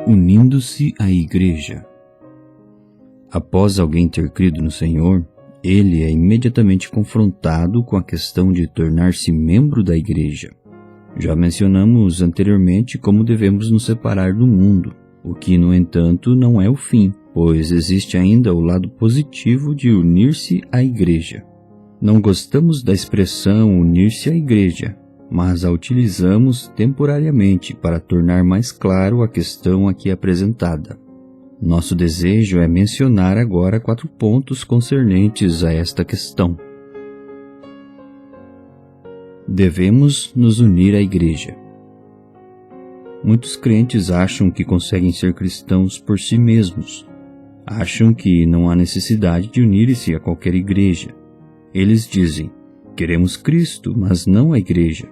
Unindo-se à Igreja. Após alguém ter crido no Senhor, ele é imediatamente confrontado com a questão de tornar-se membro da Igreja. Já mencionamos anteriormente como devemos nos separar do mundo, o que, no entanto, não é o fim, pois existe ainda o lado positivo de unir-se à Igreja. Não gostamos da expressão unir-se à Igreja, mas a utilizamos temporariamente para tornar mais claro a questão aqui apresentada. Nosso desejo é mencionar agora 4 pontos concernentes a esta questão. Devemos nos unir à Igreja. Muitos crentes acham que conseguem ser cristãos por si mesmos. Acham que não há necessidade de unir-se a qualquer igreja. Eles dizem: queremos Cristo, mas não a Igreja.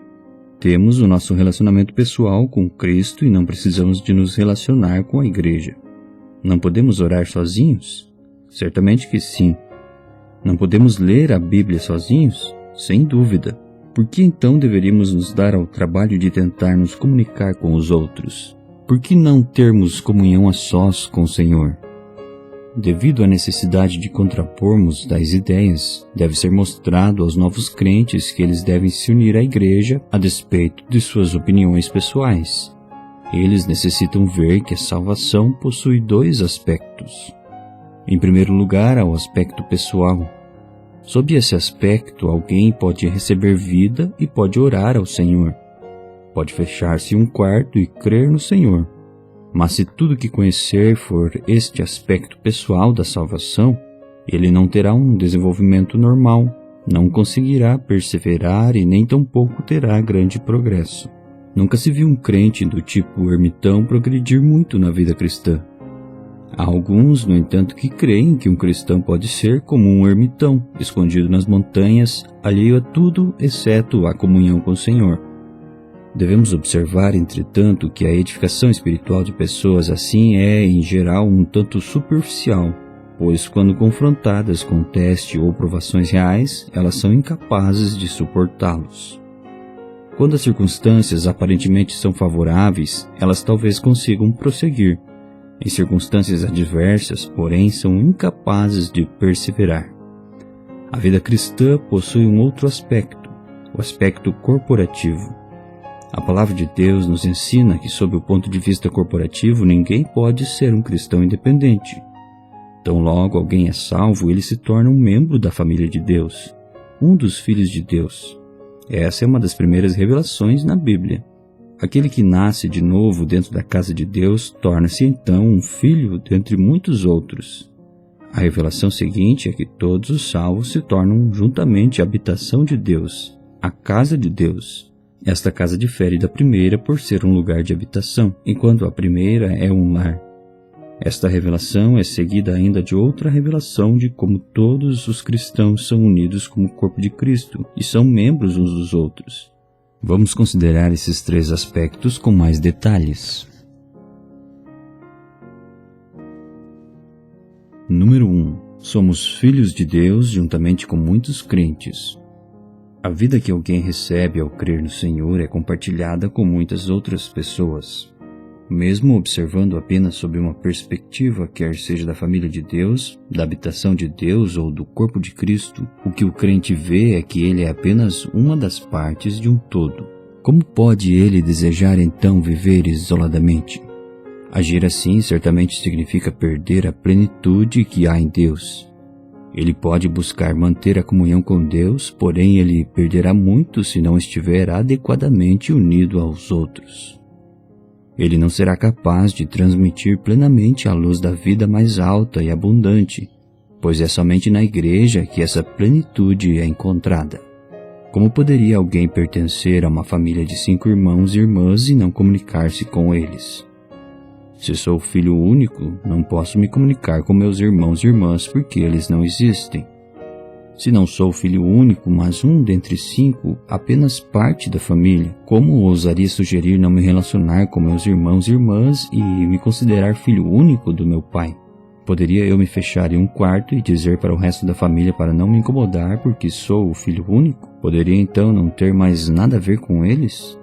Temos o nosso relacionamento pessoal com Cristo e não precisamos de nos relacionar com a Igreja. Não podemos orar sozinhos? Certamente que sim. Não podemos ler a Bíblia sozinhos? Sem dúvida. Por que então deveríamos nos dar ao trabalho de tentar nos comunicar com os outros? Por que não termos comunhão a sós com o Senhor? Devido à necessidade de contrapormos tais ideias, deve ser mostrado aos novos crentes que eles devem se unir à Igreja a despeito de suas opiniões pessoais. Eles necessitam ver que a salvação possui 2 aspectos. Em primeiro lugar, há o aspecto pessoal. Sob esse aspecto, alguém pode receber vida e pode orar ao Senhor. Pode fechar-se em um quarto e crer no Senhor. Mas se tudo que conhecer for este aspecto pessoal da salvação, ele não terá um desenvolvimento normal, não conseguirá perseverar e nem tampouco terá grande progresso. Nunca se viu um crente do tipo ermitão progredir muito na vida cristã. Há alguns, no entanto, que creem que um cristão pode ser como um ermitão, escondido nas montanhas, alheio a tudo exceto a comunhão com o Senhor. Devemos observar, entretanto, que a edificação espiritual de pessoas assim é, em geral, um tanto superficial, pois quando confrontadas com teste ou provações reais, elas são incapazes de suportá-los. Quando as circunstâncias aparentemente são favoráveis, elas talvez consigam prosseguir. Em circunstâncias adversas, porém, são incapazes de perseverar. A vida cristã possui um outro aspecto, o aspecto corporativo. A palavra de Deus nos ensina que, sob o ponto de vista corporativo, ninguém pode ser um cristão independente. Tão logo alguém é salvo, ele se torna um membro da família de Deus, um dos filhos de Deus. Essa é uma das primeiras revelações na Bíblia. Aquele que nasce de novo dentro da casa de Deus torna-se então um filho dentre muitos outros. A revelação seguinte é que todos os salvos se tornam juntamente a habitação de Deus, a casa de Deus. Esta casa difere da primeira por ser um lugar de habitação, enquanto a primeira é um lar. Esta revelação é seguida ainda de outra revelação de como todos os cristãos são unidos como o corpo de Cristo e são membros uns dos outros. Vamos considerar esses 3 aspectos com mais detalhes. Número 1. Somos filhos de Deus juntamente com muitos crentes. A vida que alguém recebe ao crer no Senhor é compartilhada com muitas outras pessoas. Mesmo observando apenas sob uma perspectiva, quer seja da família de Deus, da habitação de Deus ou do corpo de Cristo, o que o crente vê é que ele é apenas uma das partes de um todo. Como pode ele desejar então viver isoladamente? Agir assim certamente significa perder a plenitude que há em Deus. Ele pode buscar manter a comunhão com Deus, porém ele perderá muito se não estiver adequadamente unido aos outros. Ele não será capaz de transmitir plenamente a luz da vida mais alta e abundante, pois é somente na igreja que essa plenitude é encontrada. Como poderia alguém pertencer a uma família de 5 irmãos e irmãs e não comunicar-se com eles? Se sou filho único, não posso me comunicar com meus irmãos e irmãs porque eles não existem. Se não sou filho único, mas um dentre 5, apenas parte da família, como ousaria sugerir não me relacionar com meus irmãos e irmãs e me considerar filho único do meu pai? Poderia eu me fechar em um quarto e dizer para o resto da família para não me incomodar porque sou o filho único? Poderia então não ter mais nada a ver com eles?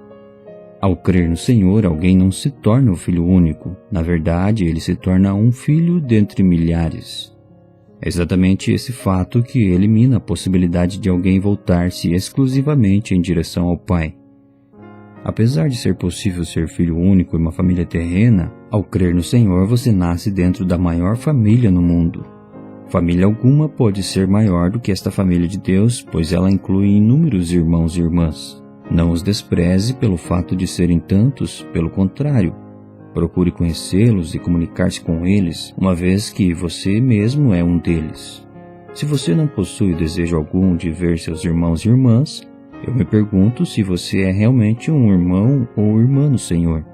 Ao crer no Senhor, alguém não se torna o filho único. Na verdade, ele se torna um filho dentre milhares. É exatamente esse fato que elimina a possibilidade de alguém voltar-se exclusivamente em direção ao Pai. Apesar de ser possível ser filho único em uma família terrena, ao crer no Senhor você nasce dentro da maior família no mundo. Família alguma pode ser maior do que esta família de Deus, pois ela inclui inúmeros irmãos e irmãs. Não os despreze pelo fato de serem tantos, pelo contrário. Procure conhecê-los e comunicar-se com eles, uma vez que você mesmo é um deles. Se você não possui desejo algum de ver seus irmãos e irmãs, eu me pergunto se você é realmente um irmão ou irmã no Senhor.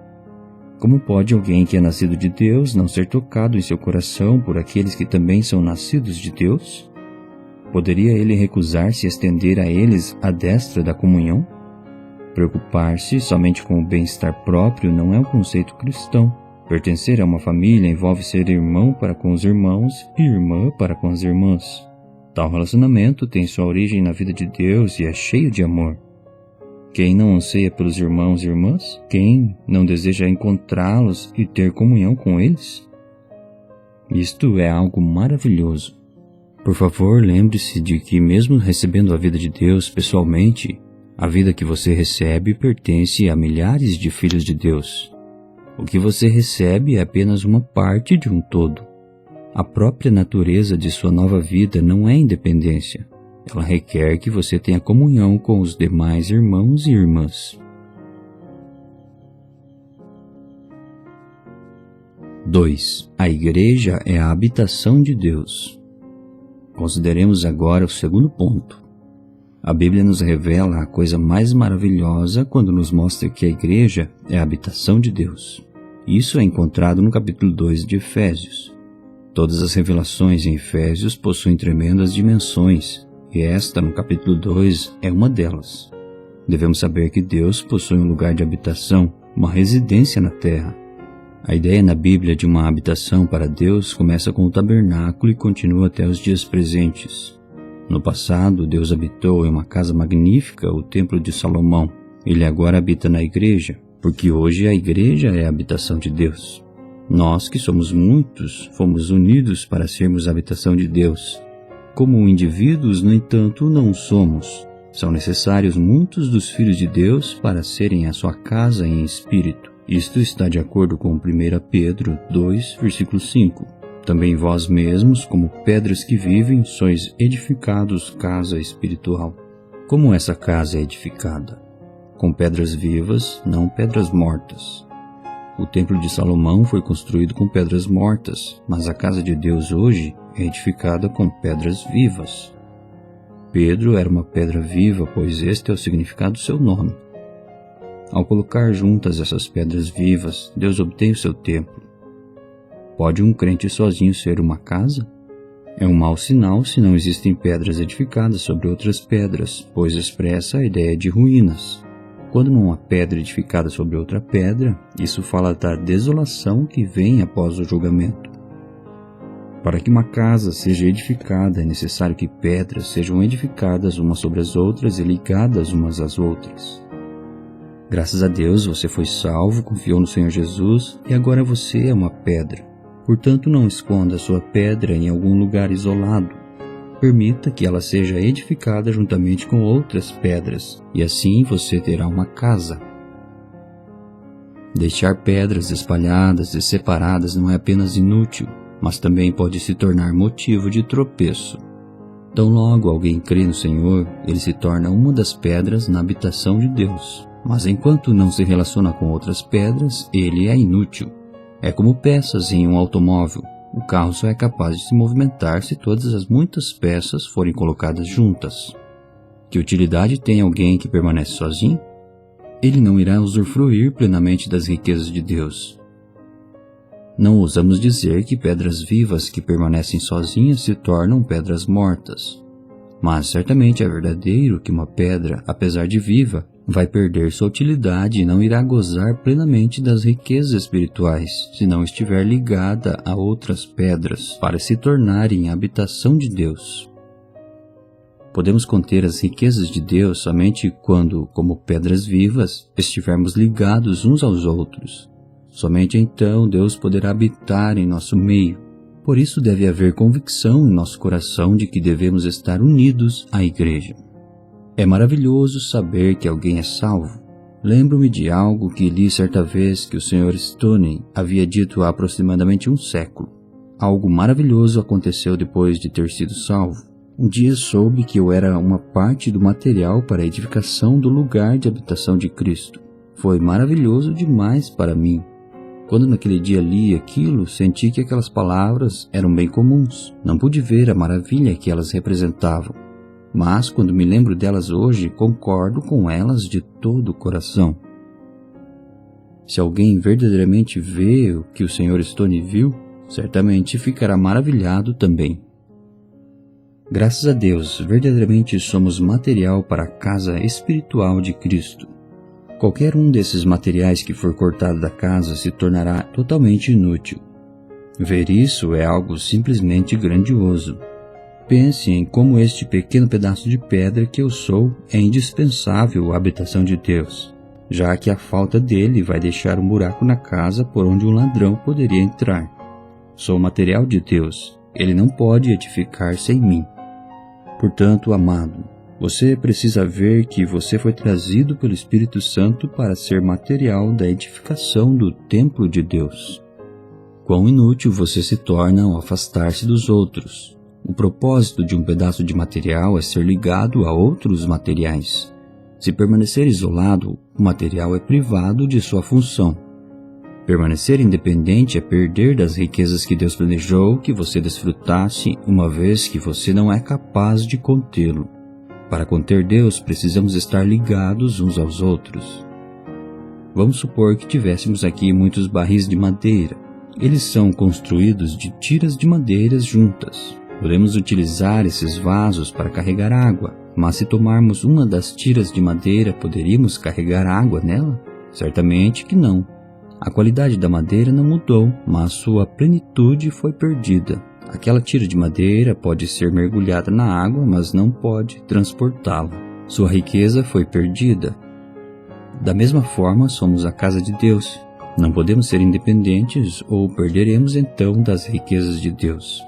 Como pode alguém que é nascido de Deus não ser tocado em seu coração por aqueles que também são nascidos de Deus? Poderia ele recusar-se a estender a eles a destra da comunhão? Preocupar-se somente com o bem-estar próprio não é um conceito cristão. Pertencer a uma família envolve ser irmão para com os irmãos e irmã para com as irmãs. Tal relacionamento tem sua origem na vida de Deus e é cheio de amor. Quem não anseia pelos irmãos e irmãs? Quem não deseja encontrá-los e ter comunhão com eles? Isto é algo maravilhoso. Por favor, lembre-se de que mesmo recebendo a vida de Deus pessoalmente, a vida que você recebe pertence a milhares de filhos de Deus. O que você recebe é apenas uma parte de um todo. A própria natureza de sua nova vida não é independência. Ela requer que você tenha comunhão com os demais irmãos e irmãs. 2. A igreja é a habitação de Deus. Consideremos agora o segundo ponto. A Bíblia nos revela a coisa mais maravilhosa quando nos mostra que a igreja é a habitação de Deus. Isso é encontrado no capítulo 2 de Efésios. Todas as revelações em Efésios possuem tremendas dimensões, e esta, no capítulo 2, é uma delas. Devemos saber que Deus possui um lugar de habitação, uma residência na terra. A ideia na Bíblia de uma habitação para Deus começa com o tabernáculo e continua até os dias presentes. No passado, Deus habitou em uma casa magnífica, o Templo de Salomão. Ele agora habita na igreja, porque hoje a igreja é a habitação de Deus. Nós, que somos muitos, fomos unidos para sermos a habitação de Deus. Como indivíduos, no entanto, não somos. São necessários muitos dos filhos de Deus para serem a sua casa em espírito. Isto está de acordo com 1 Pedro 2, versículo 5. Também vós mesmos, como pedras que vivem, sois edificados casa espiritual. Como essa casa é edificada? Com pedras vivas, não pedras mortas. O Templo de Salomão foi construído com pedras mortas, mas a casa de Deus hoje é edificada com pedras vivas. Pedro era uma pedra viva, pois este é o significado do seu nome. Ao colocar juntas essas pedras vivas, Deus obtém o seu templo. Pode um crente sozinho ser uma casa? É um mau sinal se não existem pedras edificadas sobre outras pedras, pois expressa a ideia de ruínas. Quando não há pedra edificada sobre outra pedra, isso fala da desolação que vem após o julgamento. Para que uma casa seja edificada, é necessário que pedras sejam edificadas umas sobre as outras e ligadas umas às outras. Graças a Deus você foi salvo, confiou no Senhor Jesus e agora você é uma pedra. Portanto, não esconda sua pedra em algum lugar isolado. Permita que ela seja edificada juntamente com outras pedras, e assim você terá uma casa. Deixar pedras espalhadas e separadas não é apenas inútil, mas também pode se tornar motivo de tropeço. Tão logo alguém crê no Senhor, ele se torna uma das pedras na habitação de Deus. Mas enquanto não se relaciona com outras pedras, ele é inútil. É como peças em um automóvel. O carro só é capaz de se movimentar se todas as muitas peças forem colocadas juntas. Que utilidade tem alguém que permanece sozinho? Ele não irá usufruir plenamente das riquezas de Deus. Não ousamos dizer que pedras vivas que permanecem sozinhas se tornam pedras mortas. Mas certamente é verdadeiro que uma pedra, apesar de viva, vai perder sua utilidade e não irá gozar plenamente das riquezas espirituais, se não estiver ligada a outras pedras, para se tornarem a habitação de Deus. Podemos conter as riquezas de Deus somente quando, como pedras vivas, estivermos ligados uns aos outros. Somente então Deus poderá habitar em nosso meio. Por isso deve haver convicção em nosso coração de que devemos estar unidos à Igreja. É maravilhoso saber que alguém é salvo. Lembro-me de algo que li certa vez que o Sr. Stoney havia dito há aproximadamente um século. Algo maravilhoso aconteceu depois de ter sido salvo. Um dia soube que eu era uma parte do material para a edificação do lugar de habitação de Cristo. Foi maravilhoso demais para mim. Quando naquele dia li aquilo, senti que aquelas palavras eram bem comuns. Não pude ver a maravilha que elas representavam. Mas, quando me lembro delas hoje, concordo com elas de todo o coração. Se alguém verdadeiramente vê o que o Sr. Stoney viu, certamente ficará maravilhado também. Graças a Deus, verdadeiramente somos material para a casa espiritual de Cristo. Qualquer um desses materiais que for cortado da casa se tornará totalmente inútil. Ver isso é algo simplesmente grandioso. Pense em como este pequeno pedaço de pedra que eu sou é indispensável à habitação de Deus, já que a falta dele vai deixar um buraco na casa por onde um ladrão poderia entrar. Sou material de Deus, ele não pode edificar sem mim. Portanto, amado, você precisa ver que você foi trazido pelo Espírito Santo para ser material da edificação do templo de Deus. Quão inútil você se torna ao afastar-se dos outros. O propósito de um pedaço de material é ser ligado a outros materiais. Se permanecer isolado, o material é privado de sua função. Permanecer independente é perder das riquezas que Deus planejou que você desfrutasse, uma vez que você não é capaz de contê-lo. Para conter Deus, precisamos estar ligados uns aos outros. Vamos supor que tivéssemos aqui muitos barris de madeira. Eles são construídos de tiras de madeiras juntas. Podemos utilizar esses vasos para carregar água, mas se tomarmos uma das tiras de madeira, poderíamos carregar água nela? Certamente que não. A qualidade da madeira não mudou, mas sua plenitude foi perdida. Aquela tira de madeira pode ser mergulhada na água, mas não pode transportá-la. Sua riqueza foi perdida. Da mesma forma, somos a casa de Deus. Não podemos ser independentes ou perderemos então das riquezas de Deus.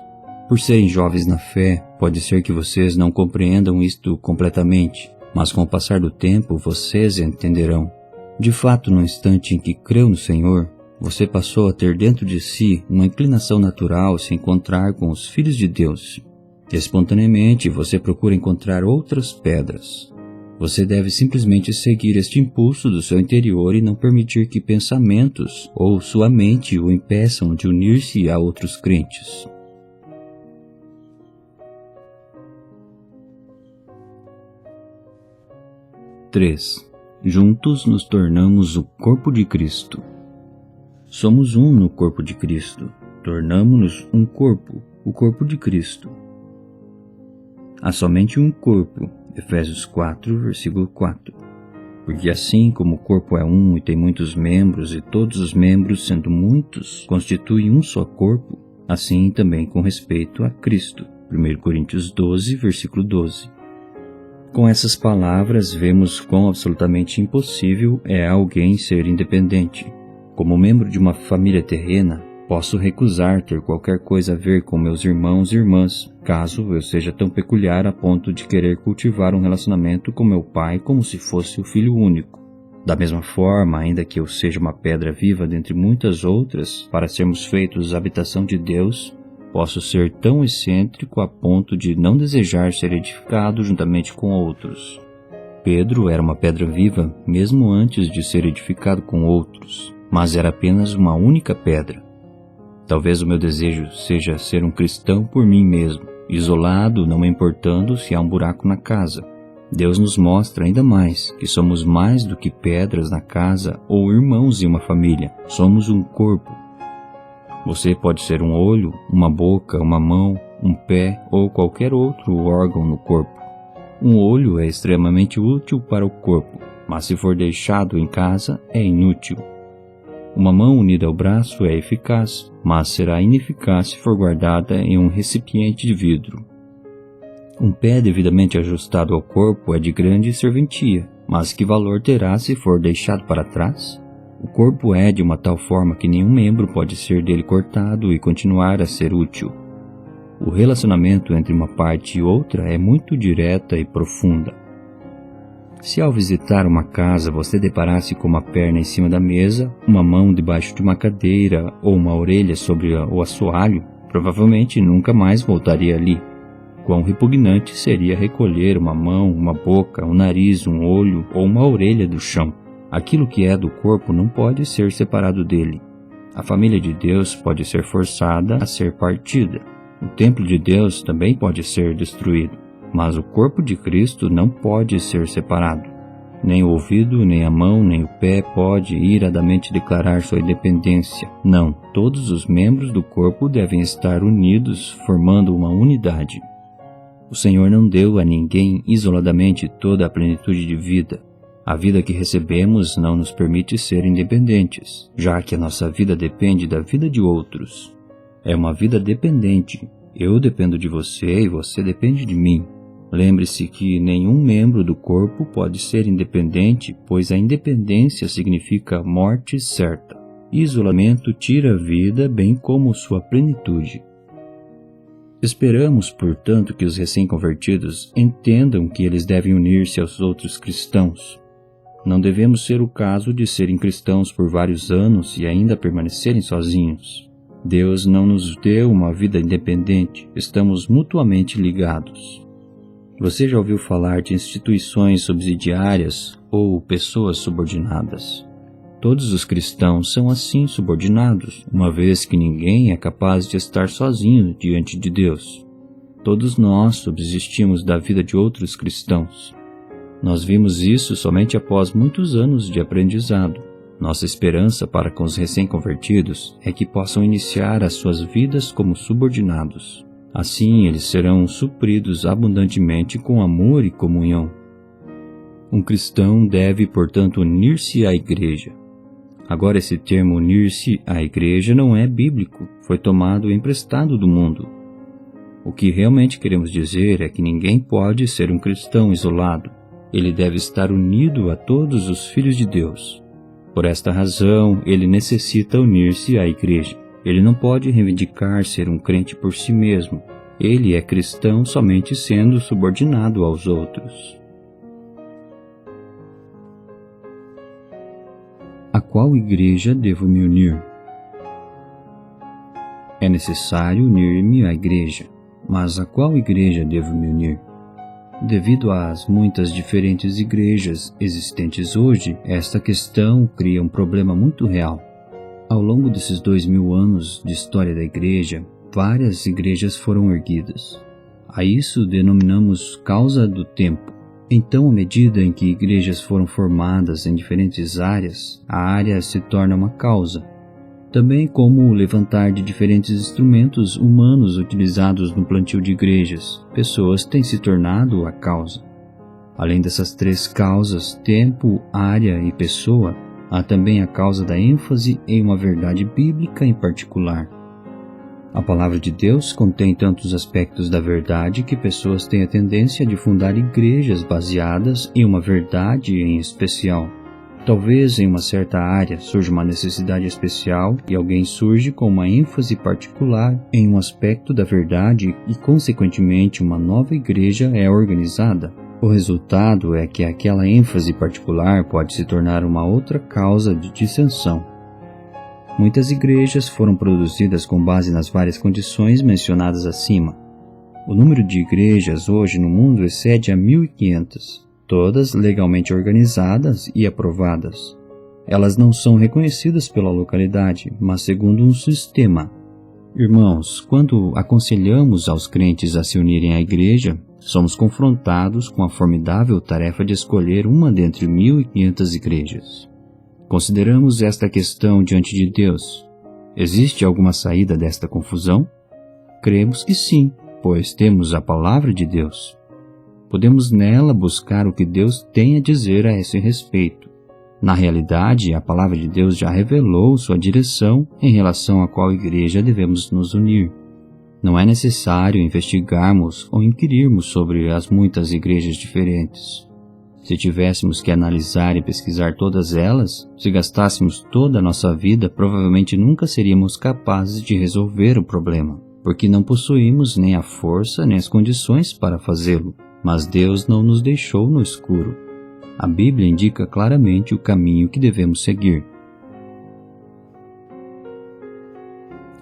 Por serem jovens na fé, pode ser que vocês não compreendam isto completamente, mas com o passar do tempo vocês entenderão. De fato, no instante em que creu no Senhor, você passou a ter dentro de si uma inclinação natural a se encontrar com os filhos de Deus. Espontaneamente, você procura encontrar outras pedras. Você deve simplesmente seguir este impulso do seu interior e não permitir que pensamentos ou sua mente o impeçam de unir-se a outros crentes. Juntos nos tornamos o corpo de Cristo. Somos um no corpo de Cristo. Tornamo-nos um corpo, o corpo de Cristo. Há somente um corpo, Efésios 4, versículo 4. Porque assim como o corpo é um e tem muitos membros, e todos os membros, sendo muitos, constituem um só corpo, assim também com respeito a Cristo. 1 Coríntios 12, versículo 12. Com essas palavras, vemos quão absolutamente impossível é alguém ser independente. Como membro de uma família terrena, posso recusar ter qualquer coisa a ver com meus irmãos e irmãs, caso eu seja tão peculiar a ponto de querer cultivar um relacionamento com meu pai como se fosse o filho único. Da mesma forma, ainda que eu seja uma pedra viva dentre muitas outras, para sermos feitos habitação de Deus, posso ser tão excêntrico a ponto de não desejar ser edificado juntamente com outros. Pedro era uma pedra viva mesmo antes de ser edificado com outros, mas era apenas uma única pedra. Talvez o meu desejo seja ser um cristão por mim mesmo, isolado, não me importando se há um buraco na casa. Deus nos mostra ainda mais que somos mais do que pedras na casa ou irmãos em uma família. Somos um corpo. Você pode ser um olho, uma boca, uma mão, um pé ou qualquer outro órgão no corpo. Um olho é extremamente útil para o corpo, mas se for deixado em casa, é inútil. Uma mão unida ao braço é eficaz, mas será ineficaz se for guardada em um recipiente de vidro. Um pé devidamente ajustado ao corpo é de grande serventia, mas que valor terá se for deixado para trás? O corpo é de uma tal forma que nenhum membro pode ser dele cortado e continuar a ser útil. O relacionamento entre uma parte e outra é muito direta e profunda. Se ao visitar uma casa você deparasse com uma perna em cima da mesa, uma mão debaixo de uma cadeira ou uma orelha sobre o assoalho, provavelmente nunca mais voltaria ali. Quão repugnante seria recolher uma mão, uma boca, um nariz, um olho ou uma orelha do chão. Aquilo que é do corpo não pode ser separado dele. A família de Deus pode ser forçada a ser partida. O templo de Deus também pode ser destruído. Mas o corpo de Cristo não pode ser separado. Nem o ouvido, nem a mão, nem o pé pode iradamente declarar sua independência. Não, todos os membros do corpo devem estar unidos, formando uma unidade. O Senhor não deu a ninguém isoladamente toda a plenitude de vida. A vida que recebemos não nos permite ser independentes, já que a nossa vida depende da vida de outros. É uma vida dependente. Eu dependo de você e você depende de mim. Lembre-se que nenhum membro do corpo pode ser independente, pois a independência significa morte certa. Isolamento tira a vida, bem como sua plenitude. Esperamos, portanto, que os recém-convertidos entendam que eles devem unir-se aos outros cristãos. Não devemos ser o caso de serem cristãos por vários anos e ainda permanecerem sozinhos. Deus não nos deu uma vida independente, estamos mutuamente ligados. Você já ouviu falar de instituições subsidiárias ou pessoas subordinadas? Todos os cristãos são assim subordinados, uma vez que ninguém é capaz de estar sozinho diante de Deus. Todos nós subsistimos da vida de outros cristãos. Nós vimos isso somente após muitos anos de aprendizado. Nossa esperança para com os recém-convertidos é que possam iniciar as suas vidas como subordinados. Assim, eles serão supridos abundantemente com amor e comunhão. Um cristão deve, portanto, unir-se à igreja. Agora, esse termo unir-se à igreja não é bíblico, foi tomado emprestado do mundo. O que realmente queremos dizer é que ninguém pode ser um cristão isolado. Ele deve estar unido a todos os filhos de Deus. Por esta razão, ele necessita unir-se à igreja. Ele não pode reivindicar ser um crente por si mesmo. Ele é cristão somente sendo subordinado aos outros. A qual igreja devo me unir? É necessário unir-me à igreja, mas a qual igreja devo me unir? Devido às muitas diferentes igrejas existentes hoje, esta questão cria um problema muito real. Ao longo desses 2000 anos de história da igreja, várias igrejas foram erguidas. A isso denominamos causa do tempo. Então, à medida em que igrejas foram formadas em diferentes áreas, a área se torna uma causa. Também como o levantar de diferentes instrumentos humanos utilizados no plantio de igrejas, pessoas têm se tornado a causa. Além dessas três causas, tempo, área e pessoa, há também a causa da ênfase em uma verdade bíblica em particular. A palavra de Deus contém tantos aspectos da verdade que pessoas têm a tendência de fundar igrejas baseadas em uma verdade em especial. Talvez em uma certa área surja uma necessidade especial e alguém surge com uma ênfase particular em um aspecto da verdade e, consequentemente, uma nova igreja é organizada. O resultado é que aquela ênfase particular pode se tornar uma outra causa de dissensão. Muitas igrejas foram produzidas com base nas várias condições mencionadas acima. O número de igrejas hoje no mundo excede a 1.500, todas legalmente organizadas e aprovadas. Elas não são reconhecidas pela localidade, mas segundo um sistema. Irmãos, quando aconselhamos aos crentes a se unirem à igreja, somos confrontados com a formidável tarefa de escolher uma dentre 1.500 igrejas. Consideramos esta questão diante de Deus. Existe alguma saída desta confusão? Cremos que sim, pois temos a palavra de Deus. Podemos nela buscar o que Deus tem a dizer a esse respeito. Na realidade, a palavra de Deus já revelou sua direção em relação a qual igreja devemos nos unir. Não é necessário investigarmos ou inquirirmos sobre as muitas igrejas diferentes. Se tivéssemos que analisar e pesquisar todas elas, se gastássemos toda a nossa vida, provavelmente nunca seríamos capazes de resolver o problema, porque não possuímos nem a força nem as condições para fazê-lo. Mas Deus não nos deixou no escuro. A Bíblia indica claramente o caminho que devemos seguir.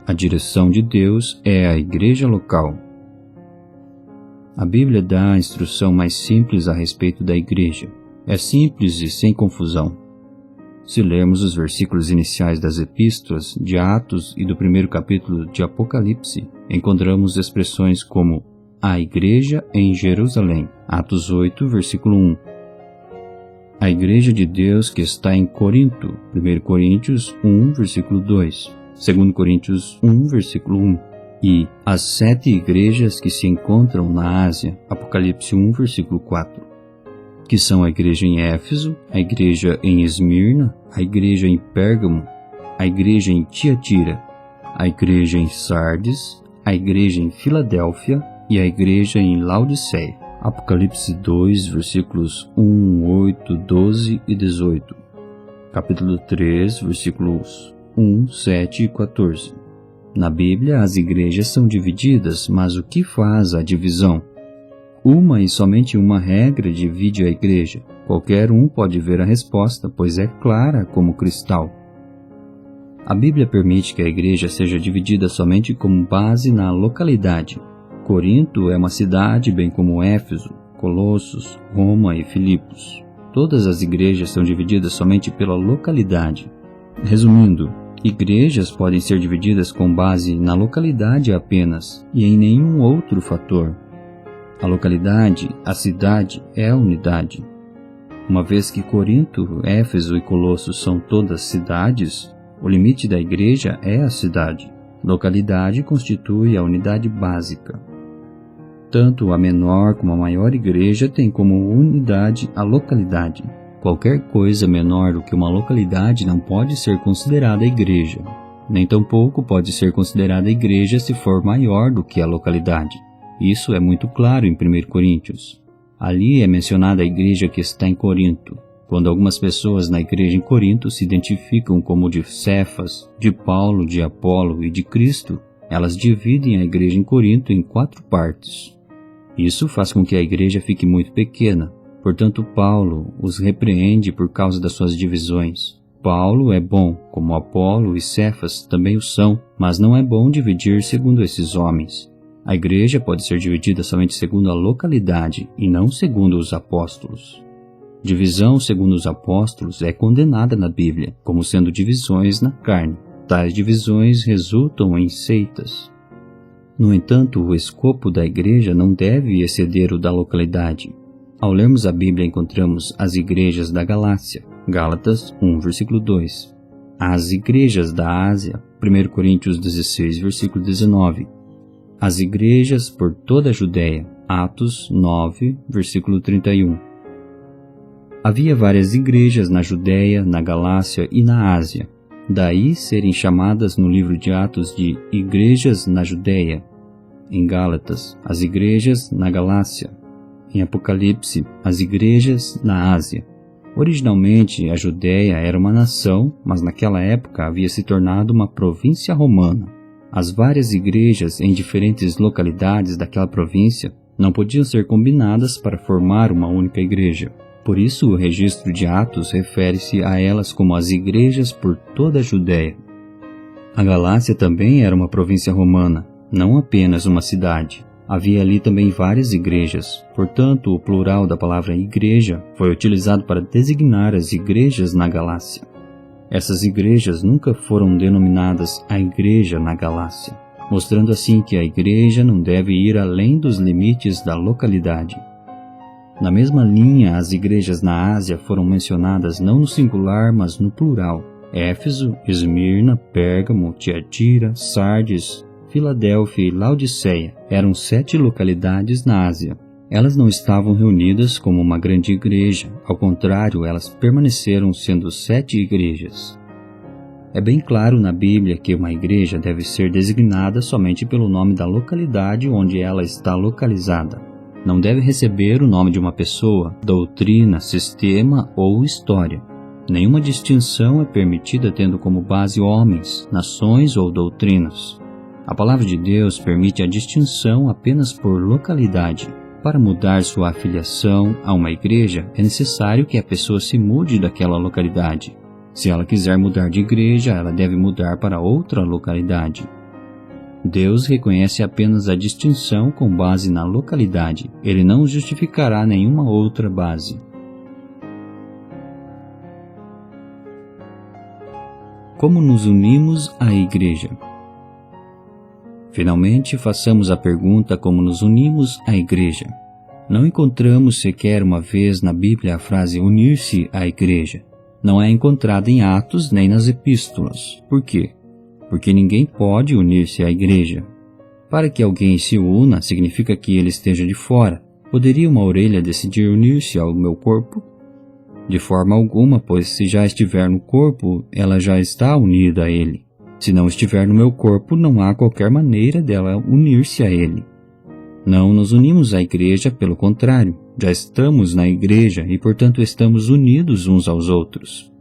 A direção de Deus é a igreja local. A Bíblia dá a instrução mais simples a respeito da igreja. É simples e sem confusão. Se lermos os versículos iniciais das epístolas de Atos e do primeiro capítulo de Apocalipse, encontramos expressões como a igreja em Jerusalém, Atos 8, versículo 1. A igreja de Deus que está em Corinto, 1 Coríntios 1, versículo 2, 2 Coríntios 1, versículo 1. E as 7 igrejas que se encontram na Ásia, Apocalipse 1, versículo 4, que são a igreja em Éfeso, a igreja em Esmirna, a igreja em Pérgamo, a igreja em Tiatira, a igreja em Sardes, a igreja em Filadélfia e a igreja em Laodiceia. Apocalipse 2, versículos 1, 8, 12 e 18. Capítulo 3, versículos 1, 7 e 14. Na Bíblia, as igrejas são divididas, mas o que faz a divisão? Uma e somente uma regra divide a igreja. Qualquer um pode ver a resposta, pois é clara como cristal. A Bíblia permite que a igreja seja dividida somente com base na localidade. Corinto é uma cidade, bem como Éfeso, Colossos, Roma e Filipos. Todas as igrejas são divididas somente pela localidade. Resumindo, igrejas podem ser divididas com base na localidade apenas e em nenhum outro fator. A localidade, a cidade, é a unidade. Uma vez que Corinto, Éfeso e Colossos são todas cidades, o limite da igreja é a cidade. Localidade constitui a unidade básica. Tanto a menor como a maior igreja tem como unidade a localidade. Qualquer coisa menor do que uma localidade não pode ser considerada igreja. Nem tampouco pode ser considerada igreja se for maior do que a localidade. Isso é muito claro em 1 Coríntios. Ali é mencionada a igreja que está em Corinto. Quando algumas pessoas na igreja em Corinto se identificam como de Cefas, de Paulo, de Apolo e de Cristo, elas dividem a igreja em Corinto em 4 partes. Isso faz com que a igreja fique muito pequena. Portanto, Paulo os repreende por causa das suas divisões. Paulo é bom, como Apolo e Cefas também o são, mas não é bom dividir segundo esses homens. A igreja pode ser dividida somente segundo a localidade e não segundo os apóstolos. Divisão segundo os apóstolos é condenada na Bíblia, como sendo divisões na carne. Tais divisões resultam em seitas. No entanto, o escopo da igreja não deve exceder o da localidade. Ao lermos a Bíblia, encontramos as igrejas da Galácia, Gálatas 1, versículo 2. As igrejas da Ásia, 1 Coríntios 16, versículo 19. As igrejas por toda a Judéia, Atos 9, versículo 31. Havia várias igrejas na Judéia, na Galácia e na Ásia. Daí serem chamadas no livro de Atos de igrejas na Judéia. Em Gálatas, as igrejas na Galácia. Em Apocalipse, as igrejas na Ásia. Originalmente, a Judéia era uma nação, mas naquela época havia se tornado uma província romana. As várias igrejas em diferentes localidades daquela província não podiam ser combinadas para formar uma única igreja. Por isso, o registro de Atos refere-se a elas como as igrejas por toda a Judéia. A Galácia também era uma província romana, não apenas uma cidade. Havia ali também várias igrejas, portanto, o plural da palavra igreja foi utilizado para designar as igrejas na Galácia. Essas igrejas nunca foram denominadas a igreja na Galácia, mostrando assim que a igreja não deve ir além dos limites da localidade. Na mesma linha, as igrejas na Ásia foram mencionadas não no singular, mas no plural. Éfeso, Esmirna, Pérgamo, Tiatira, Sardes, Filadélfia e Laodiceia eram 7 localidades na Ásia. Elas não estavam reunidas como uma grande igreja, ao contrário, elas permaneceram sendo 7 igrejas. É bem claro na Bíblia que uma igreja deve ser designada somente pelo nome da localidade onde ela está localizada. Não deve receber o nome de uma pessoa, doutrina, sistema ou história. Nenhuma distinção é permitida tendo como base homens, nações ou doutrinas. A palavra de Deus permite a distinção apenas por localidade. Para mudar sua afiliação a uma igreja, é necessário que a pessoa se mude daquela localidade. Se ela quiser mudar de igreja, ela deve mudar para outra localidade. Deus reconhece apenas a distinção com base na localidade. Ele não justificará nenhuma outra base. Como nos unimos à igreja? Finalmente, façamos a pergunta como nos unimos à igreja. Não encontramos sequer uma vez na Bíblia a frase unir-se à igreja. Não é encontrada em Atos nem nas epístolas. Por quê? Porque ninguém pode unir-se à igreja. Para que alguém se una, significa que ele esteja de fora. Poderia uma orelha decidir unir-se ao meu corpo? De forma alguma, pois se já estiver no corpo, ela já está unida a ele. Se não estiver no meu corpo, não há qualquer maneira dela unir-se a ele. Não nos unimos à igreja, pelo contrário, já estamos na igreja e, portanto, estamos unidos uns aos outros.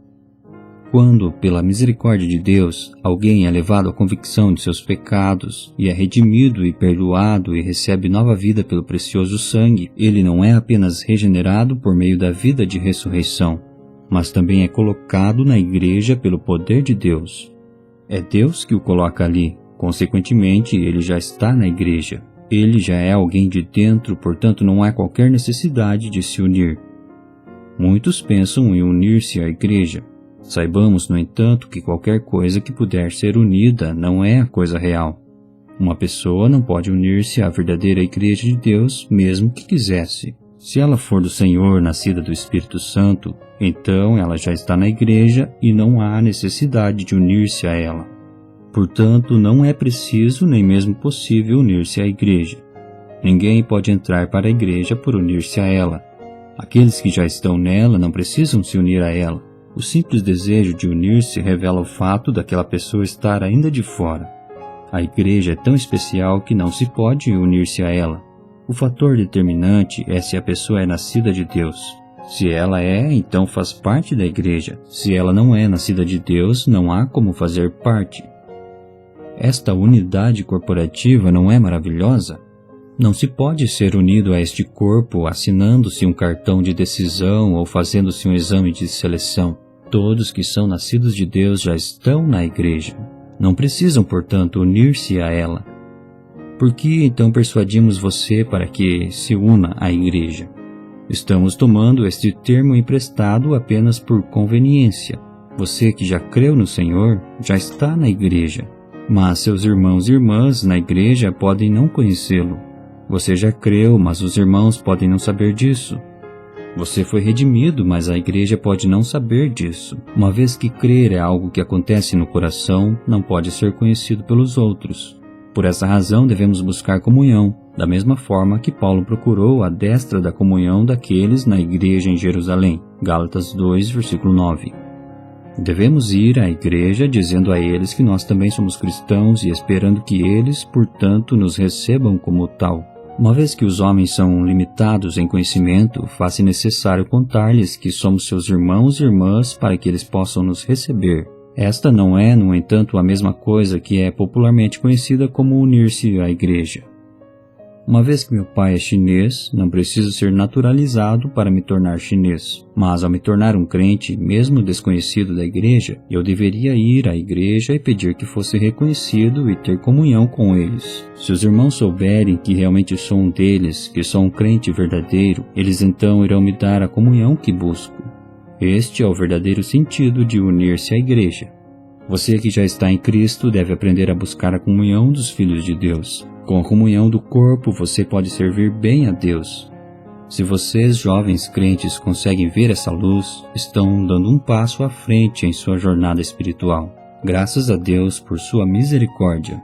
Quando, pela misericórdia de Deus, alguém é levado à convicção de seus pecados e é redimido e perdoado e recebe nova vida pelo precioso sangue, ele não é apenas regenerado por meio da vida de ressurreição, mas também é colocado na igreja pelo poder de Deus. É Deus que o coloca ali, consequentemente, ele já está na igreja. Ele já é alguém de dentro, portanto não há qualquer necessidade de se unir. Muitos pensam em unir-se à igreja. Saibamos, no entanto, que qualquer coisa que puder ser unida não é a coisa real. Uma pessoa não pode unir-se à verdadeira igreja de Deus, mesmo que quisesse. Se ela for do Senhor, nascida do Espírito Santo, então ela já está na igreja e não há necessidade de unir-se a ela. Portanto, não é preciso nem mesmo possível unir-se à igreja. Ninguém pode entrar para a igreja por unir-se a ela. Aqueles que já estão nela não precisam se unir a ela. O simples desejo de unir-se revela o fato daquela pessoa estar ainda de fora. A igreja é tão especial que não se pode unir-se a ela. O fator determinante é se a pessoa é nascida de Deus. Se ela é, então faz parte da igreja. Se ela não é nascida de Deus, não há como fazer parte. Esta unidade corporativa não é maravilhosa? Não se pode ser unido a este corpo assinando-se um cartão de decisão ou fazendo-se um exame de seleção. Todos que são nascidos de Deus já estão na igreja. Não precisam, portanto, unir-se a ela. Por que então persuadimos você para que se una à igreja? Estamos tomando este termo emprestado apenas por conveniência. Você que já creu no Senhor, já está na igreja. Mas seus irmãos e irmãs na igreja podem não conhecê-lo. Você já creu, mas os irmãos podem não saber disso. Você foi redimido, mas a igreja pode não saber disso. Uma vez que crer é algo que acontece no coração, não pode ser conhecido pelos outros. Por essa razão devemos buscar comunhão, da mesma forma que Paulo procurou a destra da comunhão daqueles na igreja em Jerusalém. Gálatas 2, versículo 9. Devemos ir à igreja dizendo a eles que nós também somos cristãos e esperando que eles, portanto, nos recebam como tal. Uma vez que os homens são limitados em conhecimento, faz-se necessário contar-lhes que somos seus irmãos e irmãs para que eles possam nos receber. Esta não é, no entanto, a mesma coisa que é popularmente conhecida como unir-se à igreja. Uma vez que meu pai é chinês, não preciso ser naturalizado para me tornar chinês. Mas ao me tornar um crente, mesmo desconhecido da igreja, eu deveria ir à igreja e pedir que fosse reconhecido e ter comunhão com eles. Se os irmãos souberem que realmente sou um deles, que sou um crente verdadeiro, eles então irão me dar a comunhão que busco. Este é o verdadeiro sentido de unir-se à igreja. Você que já está em Cristo deve aprender a buscar a comunhão dos filhos de Deus. Com a comunhão do corpo, você pode servir bem a Deus. Se vocês, jovens crentes, conseguem ver essa luz, estão dando um passo à frente em sua jornada espiritual. Graças a Deus por sua misericórdia.